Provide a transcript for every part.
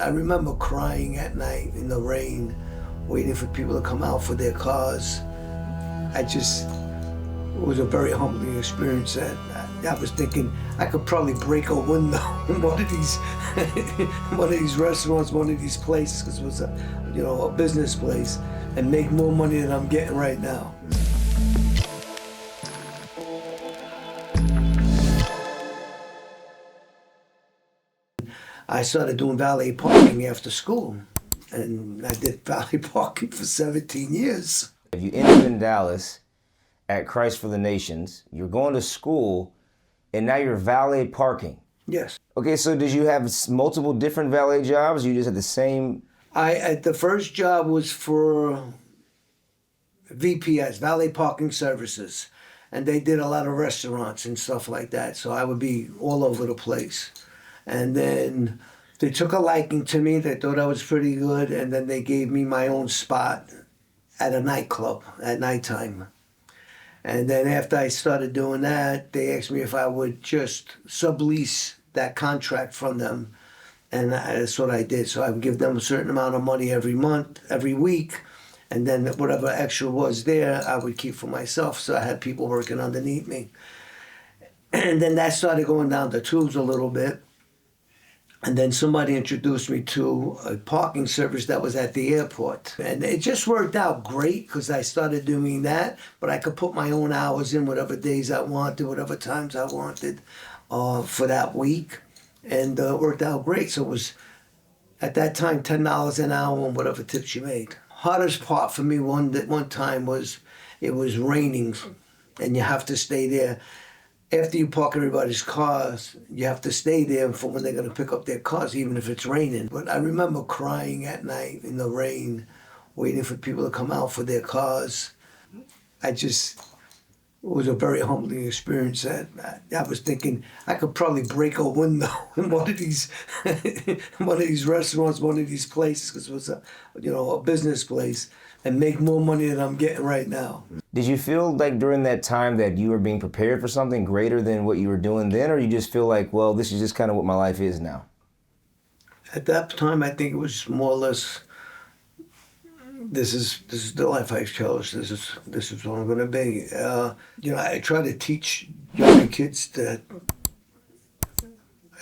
I remember crying at night in the rain, waiting for people to come out for their cars. It was a very humbling experience. I was thinking I could probably break a window in one of these restaurants, one of these places, because it was a business place, and make more money than I'm getting right now. I started doing valet parking after school, and I did valet parking for 17 years. If you ended up in Dallas at Christ for the Nations, you're going to school, and now you're valet parking. Yes. Okay, so did you have multiple different valet jobs? You just had the same? The first job was for VPS, Valet Parking Services, and they did a lot of restaurants and stuff like that, so I would be all over the place. And then they took a liking to me. They thought I was pretty good, and then they gave me my own spot at a nightclub at nighttime. And then after I started doing that, they asked me if I would just sublease that contract from them, and that's what I did. So I would give them a certain amount of money every month, every week, and then whatever extra was there, I would keep for myself. So I had people working underneath me. And then that started going down the tubes a little bit. And then somebody introduced me to a parking service that was at the airport. And it just worked out great because I started doing that, but I could put my own hours in, whatever days I wanted, whatever times I wanted for that week. And it worked out great. So it was, at that time, $10 an hour on whatever tips you made. Hardest part for me one time was it was raining and you have to stay there. After you park everybody's cars, you have to stay there for when they're going to pick up their cars, even if it's raining. But I remember crying at night in the rain, waiting for people to come out for their cars. It was a very humbling experience. I was thinking I could probably break a window in one of these restaurants, one of these places, because it was a business place, and make more money than I'm getting right now. Did you feel like during that time that you were being prepared for something greater than what you were doing then, or you just feel like, well, this is just kind of what my life is now? At that time, I think it was more or less, this is the life I chose. This is what I'm going to be. I try to teach younger kids that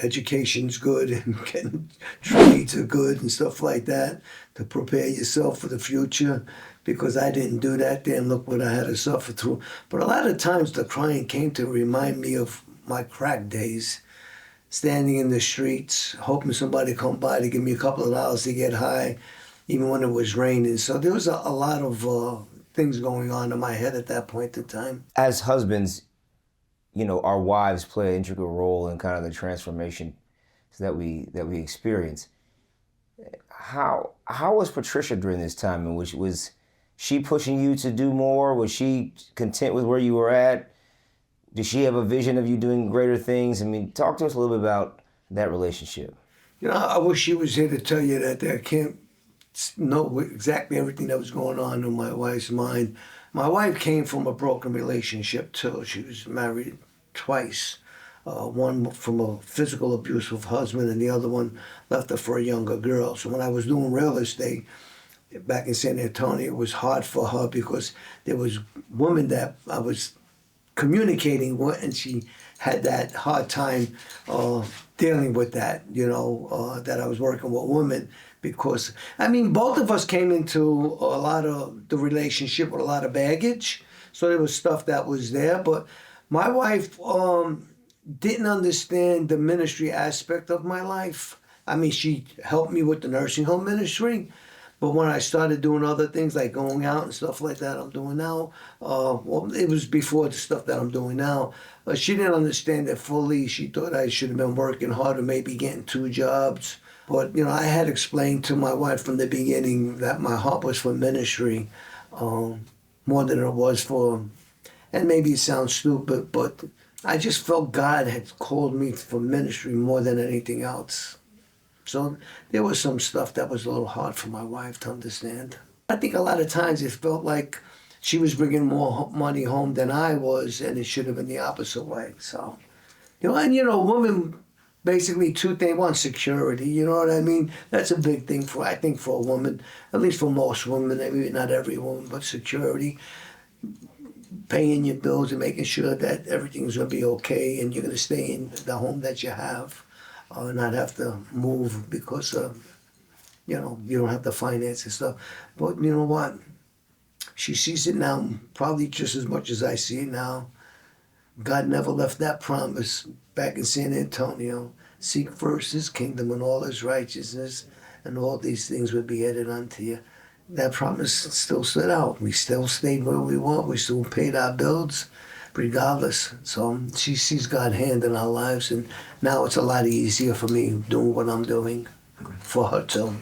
education's good and getting trades are good and stuff like that, to prepare yourself for the future, because I didn't do that then. Look what I had to suffer through. But a lot of times the crying came to remind me of my crack days, standing in the streets, hoping somebody come by to give me a couple of dollars to get high, even when it was raining. So there was a lot of things going on in my head at that point in time. As husbands, our wives play an integral role in kind of the transformation that we experience. How was Patricia during this time? And was she pushing you to do more? Was she content with where you were at? Did she have a vision of you doing greater things? I mean, talk to us a little bit about that relationship. I wish she was here to tell you that I can't know exactly everything that was going on in my wife's mind. My wife came from a broken relationship too. She was married twice. One from a physical abusive husband, and the other one left her for a younger girl. So when I was doing real estate back in San Antonio, it was hard for her because there was women that I was communicating with, and she had that hard time dealing with that, that I was working with women. Because, both of us came into a lot of the relationship with a lot of baggage. So there was stuff that was there. But my wife didn't understand the ministry aspect of my life. She helped me with the nursing home ministry. But when I started doing other things like going out and stuff like that I'm doing now, it was before the stuff that I'm doing now. She didn't understand it fully. She thought I should have been working harder, maybe getting 2 jobs. But, I had explained to my wife from the beginning that my heart was for ministry more than it was for, and maybe it sounds stupid, but I just felt God had called me for ministry more than anything else. So there was some stuff that was a little hard for my wife to understand. I think a lot of times it felt like she was bringing more money home than I was, and it should have been the opposite way. So, women basically two things. One, security. You know what I mean? That's a big thing I think for a woman, at least for most women. Maybe not every woman, but security, paying your bills and making sure that everything's gonna be okay and you're gonna stay in the home that you have, or not have to move because you know you don't have the finance and stuff. But you know what? She sees it now, probably just as much as I see it now. God never left that promise back in San Antonio. Seek first his kingdom and all his righteousness, and all these things will be added unto you. That promise still stood out. We still stayed where we want. We still paid our bills, regardless. So she sees God's hand in our lives, and now it's a lot easier for me doing what I'm doing for her too.